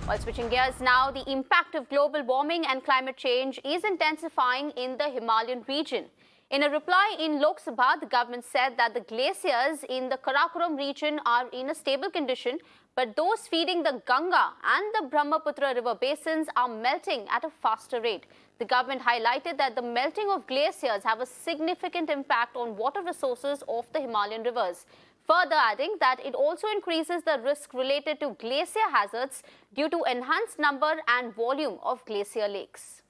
While switching gears now, the impact of global warming and climate change is intensifying in the Himalayan region. In a reply in Lok Sabha, the government said that the glaciers in the Karakoram region are in a stable condition, but those feeding the Ganga and the Brahmaputra river basins are melting at a faster rate. The government highlighted that the melting of glaciers have a significant impact on water resources of the Himalayan rivers, further adding that it also increases the risk related to glacier hazards due to enhanced number and volume of glacier lakes.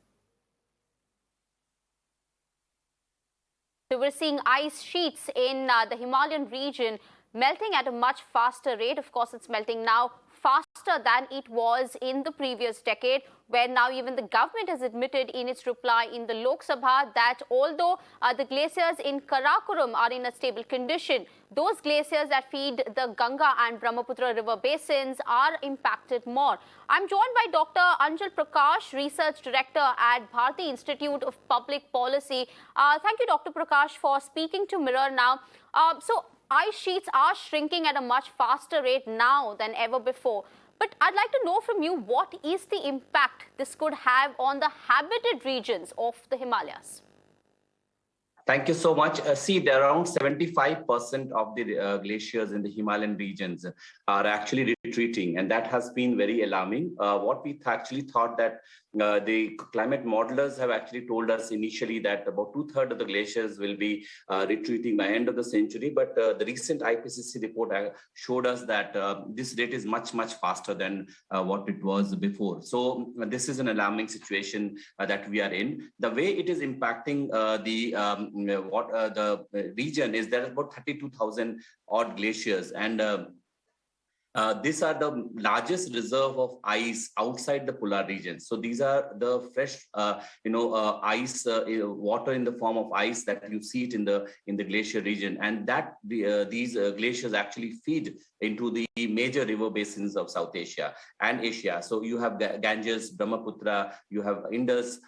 So we're seeing ice sheets in the Himalayan region melting at a much faster rate. Of course, it's melting now faster than it was in the previous decade, where now even the government has admitted in its reply in the Lok Sabha that although the glaciers in Karakoram are in a stable condition, those glaciers that feed the Ganga and Brahmaputra river basins are impacted more. I'm joined by Dr. Anjal Prakash, Research Director at Bharati Institute of Public Policy. Thank you, Dr. Prakash, for speaking to Mirror now. So ice sheets are shrinking at a much faster rate now than ever before. But I'd like to know from you, what is the impact this could have on the habited regions of the Himalayas? Thank you so much. See, around 75% of the glaciers in the Himalayan regions are actually retreating, and that has been very alarming. What we actually thought that the climate modelers have actually told us initially that about 2/3 of the glaciers will be retreating by end of the century, but the recent IPCC report showed us that this rate is much faster than what it was before. So this is an alarming situation that we are in. The way it is impacting the region is there are about 32,000 odd glaciers, and these are the largest reserve of ice outside the polar region. So these are the fresh, ice, water in the form of ice that you see it in the glacier region, and that these glaciers actually feed into the major river basins of South Asia and Asia. So you have Ganges, Brahmaputra, you have Indus.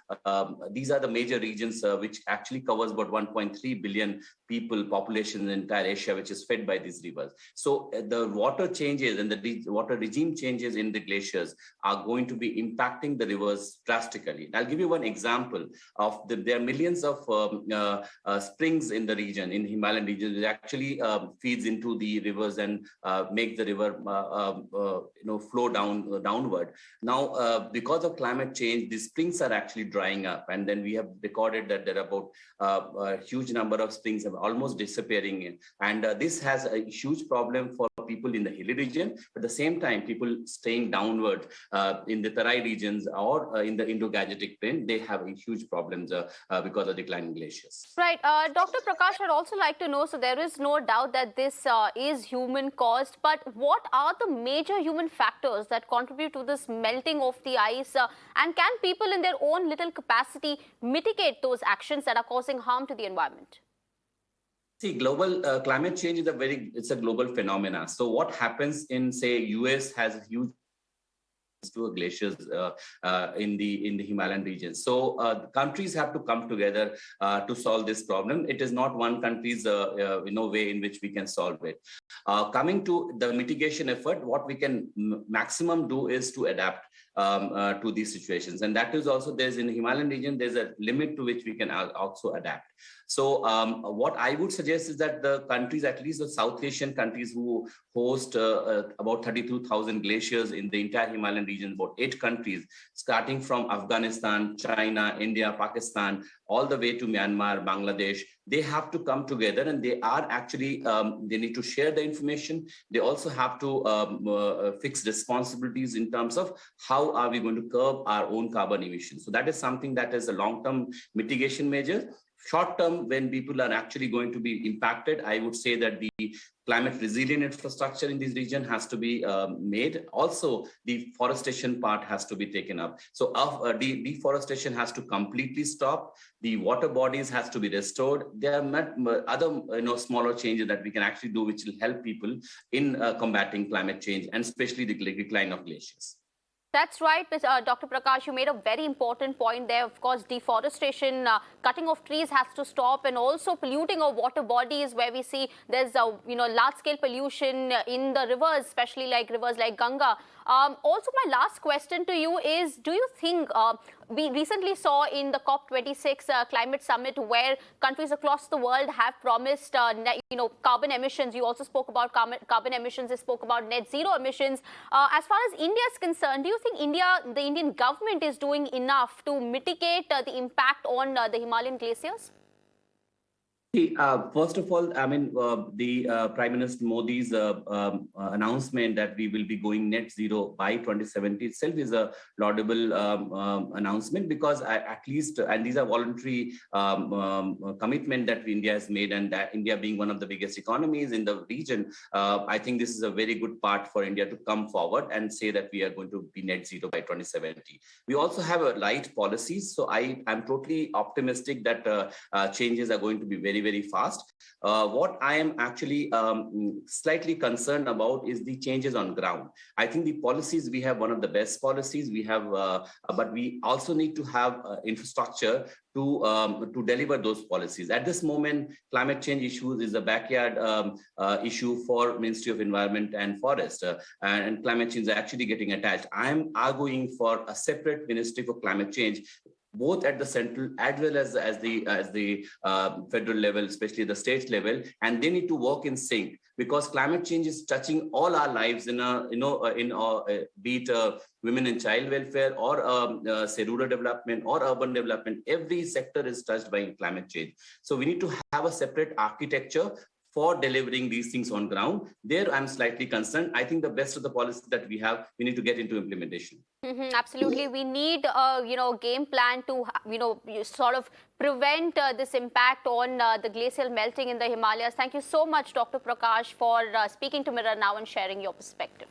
These are the major regions which actually covers about 1.3 billion people population in the entire Asia, which is fed by these rivers. So the water changes and the water regime changes in the glaciers are going to be impacting the rivers drastically. I'll give you one example of there are millions of springs in the region, in the Himalayan region, which actually feeds into the rivers and make the river flow downward. Now, because of climate change, the springs are actually drying up, and then we have recorded that there are about a huge number of springs have almost disappearing, and this has a huge problem for people in the hilly region. At the same time, people staying downward in the Tarai regions or in the Indo-Gangetic plain, they have huge problems because of declining glaciers. Right. Dr. Prakash, I'd also like to know, so there is no doubt that this is human caused, but what are the major human factors that contribute to this melting of the ice? And can people in their own little capacity mitigate those actions that are causing harm to the environment? See, global climate change is it's a global phenomena. So what happens in, say, US has huge glaciers in the Himalayan region. So countries have to come together to solve this problem. It is not one country's way in which we can solve it. Coming to the mitigation effort, what we can maximum do is to adapt to these situations, and that is also there's in the Himalayan region there's a limit to which we can also adapt. So what I would suggest is that the countries, at least the South Asian countries who host about 32,000 glaciers in the entire Himalayan region, about 8 countries, starting from Afghanistan, China, India, Pakistan, all the way to Myanmar, Bangladesh, they have to come together, and they are actually, they need to share the information. They also have to fix responsibilities in terms of how are we going to curb our own carbon emissions. So that is something that is a long-term mitigation measure. Short term, when people are actually going to be impacted, I would say that the climate resilient infrastructure in this region has to be made. Also, the forestation part has to be taken up. So deforestation has to completely stop. The water bodies has to be restored. There are other smaller changes that we can actually do, which will help people in combating climate change, and especially the decline of glaciers. That's right, Dr. Prakash, you made a very important point there. Of course, deforestation, cutting of trees has to stop, and also polluting of water bodies, where we see there's large-scale pollution in the rivers, especially like rivers like Ganga. Also, my last question to you is, do you think we recently saw in the COP26 climate summit where countries across the world have promised carbon emissions. You also spoke about carbon emissions. You spoke about net zero emissions. As far as India is concerned, do you think the Indian government is doing enough to mitigate the impact on the Himalayan glaciers? See, first of all, I mean, the Prime Minister Modi's announcement that we will be going net zero by 2070 itself is a laudable announcement, because at least, and these are voluntary commitment that India has made, and that India being one of the biggest economies in the region, I think this is a very good part for India to come forward and say that we are going to be net zero by 2070. We also have a right policies, so I am totally optimistic that changes are going to be very, very fast. What I am actually slightly concerned about is the changes on ground. I think the policies, we have one of the best policies we have, but we also need to have infrastructure to deliver those policies. At this moment, climate change issues is a backyard issue for Ministry of Environment and Forest, and climate change is actually getting attached. I am arguing for a separate ministry for climate change, both at the central as well as the federal level, especially the state level, and they need to work in sync, because climate change is touching all our lives in be it women and child welfare, or say rural development or urban development. Every sector is touched by climate change. So we need to have a separate architecture for delivering these things on ground. There, I'm slightly concerned. I think the best of the policies that we have, we need to get into implementation. Absolutely, we need a game plan to sort of prevent this impact on the glacial melting in the Himalayas. Thank you so much, Dr. Prakash, for speaking to Mirror Now and sharing your perspective.